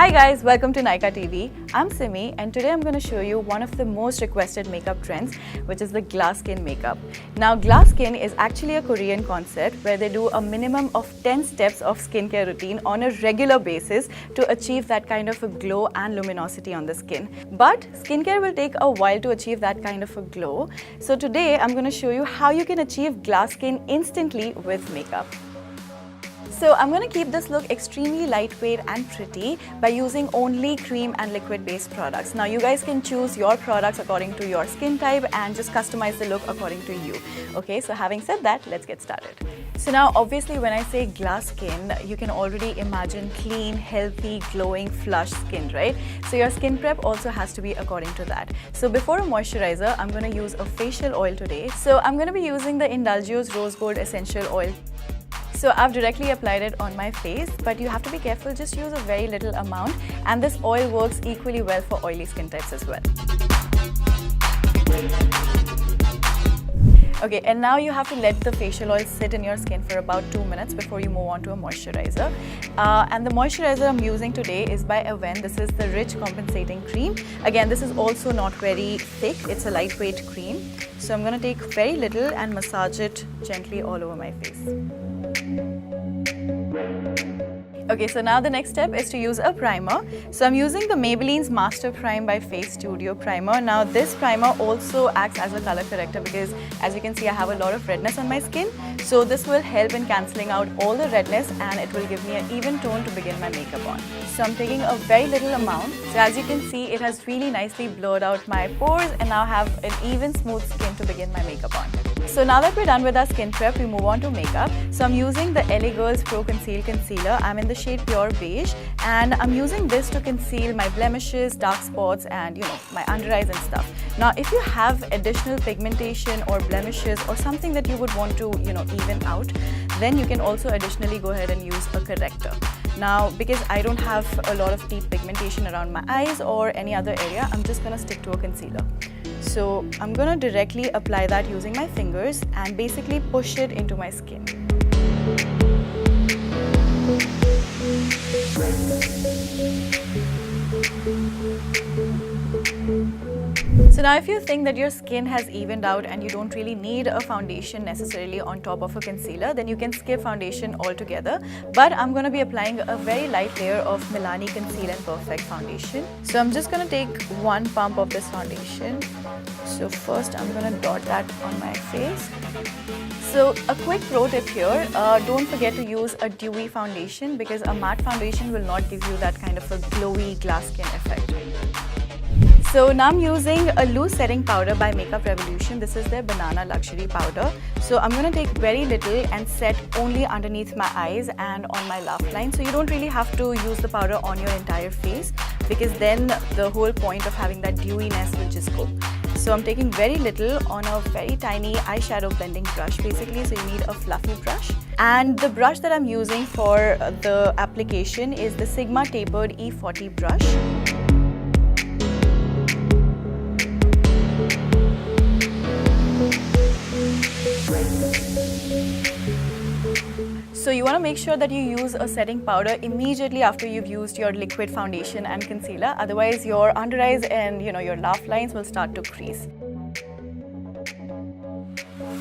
Hi guys, welcome to Nykaa TV. I'm Simmy and today I'm going to show you one of the most requested makeup trends, which is the glass skin makeup. Now glass skin is actually a Korean concept where they do a minimum of 10 steps of skincare routine on a regular basis to achieve that kind of a glow and luminosity on the skin. But skincare will take a while to achieve that kind of a glow. So today I'm going to show you how you can achieve glass skin instantly with makeup. So I'm going to keep this look extremely lightweight and pretty by using only cream and liquid based products. Now you guys can choose your products according to your skin type and just customize the look according to you. Okay, so having said that, let's get started. So now obviously when I say glass skin, you can already imagine clean, healthy, glowing, flush skin, right? So your skin prep also has to be according to that. So before a moisturizer, I'm going to use a facial oil today. So I'm going to be using the Indulgeo's Rose Gold Essential Oil. So I've directly applied it on my face, but you have to be careful, just use a very little amount, and this oil works equally well for oily skin types as well. Okay, and now you have to let the facial oil sit in your skin for about 2 minutes before you move on to a moisturizer. And the moisturizer I'm using today is by Aven. This is the Rich Compensating Cream. Again, this is also not very thick, it's a lightweight cream. So I'm going to take very little and massage it gently all over my face. Okay, so now the next step is to use a primer. So I'm using the Maybelline's Master Prime by Face Studio Primer. Now this primer also acts as a color corrector because as you can see I have a lot of redness on my skin. So this will help in cancelling out all the redness and it will give me an even tone to begin my makeup on. So I'm taking a very little amount. So as you can see, it has really nicely blurred out my pores and now have an even smooth skin to begin my makeup on. So now that we're done with our skin prep, we move on to makeup. So I'm using the LA Girls Pro Conceal Concealer. I'm in the shade Pure Beige and I'm using this to conceal my blemishes, dark spots and my under eyes and stuff. Now if you have additional pigmentation or blemishes or something that you would want to even out, then you can also additionally go ahead and use a corrector. Now because I don't have a lot of deep pigmentation around my eyes or any other area, I'm just going to stick to a concealer. So I'm going to directly apply that using my fingers and basically push it into my skin. So now if you think that your skin has evened out and you don't really need a foundation necessarily on top of a concealer, then you can skip foundation altogether. But I'm going to be applying a very light layer of Milani Conceal and Perfect foundation. So I'm just going to take one pump of this foundation. So first I'm going to dot that on my face. So a quick pro tip here, don't forget to use a dewy foundation because a matte foundation will not give you that kind of a glowy glass skin effect. So now I'm using a loose setting powder by Makeup Revolution. This is their Banana Luxury Powder. So I'm going to take very little and set only underneath my eyes and on my laugh line. So you don't really have to use the powder on your entire face because then the whole point of having that dewiness will just go. So I'm taking very little on a very tiny eyeshadow blending brush basically, so you need a fluffy brush. And the brush that I'm using for the application is the Sigma Tapered E40 brush. So you want to make sure that you use a setting powder immediately after you've used your liquid foundation and concealer. Otherwise your under eyes and your laugh lines will start to crease.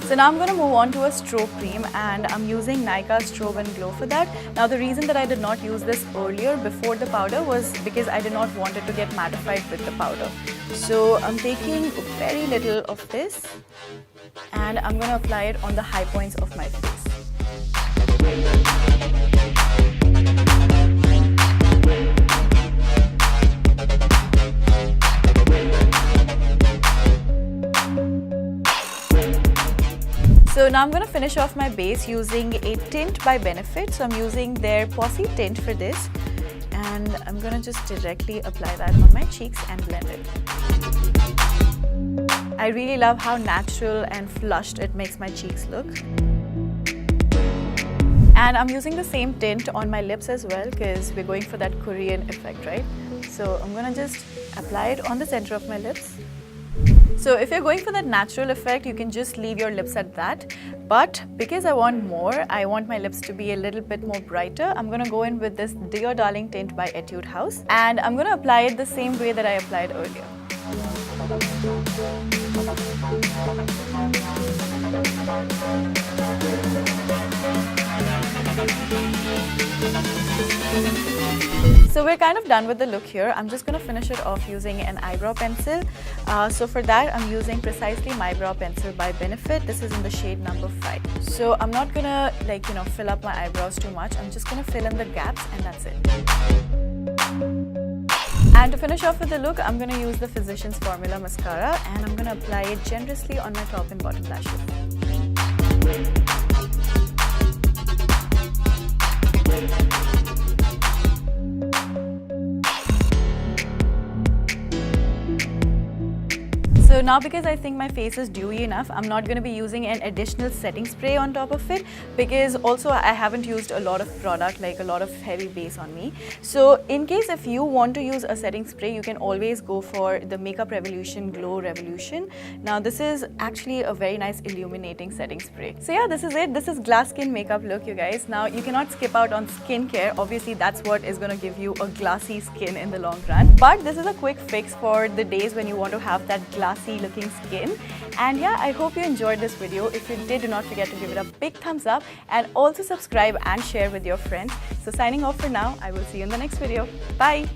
So now I'm going to move on to a stroke cream and I'm using Nykaa Strobe and Glow for that. Now the reason that I did not use this earlier before the powder was because I did not want it to get mattified with the powder. So I'm taking very little of this and I'm going to apply it on the high points of my face. So now I'm going to finish off my base using a tint by Benefit. So I'm using their Posse tint for this and I'm going to just directly apply that on my cheeks and blend it. I really love how natural and flushed it makes my cheeks look. And I'm using the same tint on my lips as well because we're going for that Korean effect, right? So I'm going to just apply it on the center of my lips. So if you're going for that natural effect, you can just leave your lips at that. But because I want more, I want my lips to be a little bit more brighter, I'm going to go in with this Dear Darling tint by Etude House. And I'm going to apply it the same way that I applied earlier. So we're kind of done with the look here. I'm just going to finish it off using an eyebrow pencil. So for that, I'm using Precisely My Brow Pencil by Benefit. This is in the shade number 5. So I'm not going to fill up my eyebrows too much. I'm just going to fill in the gaps and that's it. And to finish off with the look, I'm going to use the Physicians Formula Mascara and I'm going to apply it generously on my top and bottom lashes. So now because I think my face is dewy enough, I'm not going to be using an additional setting spray on top of it, because also I haven't used a lot of product, like a lot of heavy base on me. So in case if you want to use a setting spray, you can always go for the Makeup Revolution Glow Revolution. Now this is actually a very nice illuminating setting spray. So yeah, this is it. This is glass skin makeup look, you guys. Now you cannot skip out on skincare. Obviously that's what is going to give you a glassy skin in the long run. But this is a quick fix for the days when you want to have that glassy looking skin. And yeah, I hope you enjoyed this video. If you did, do not forget to give it a big thumbs up and also subscribe and share with your friends. So signing off for now, I will see you in the next video. Bye!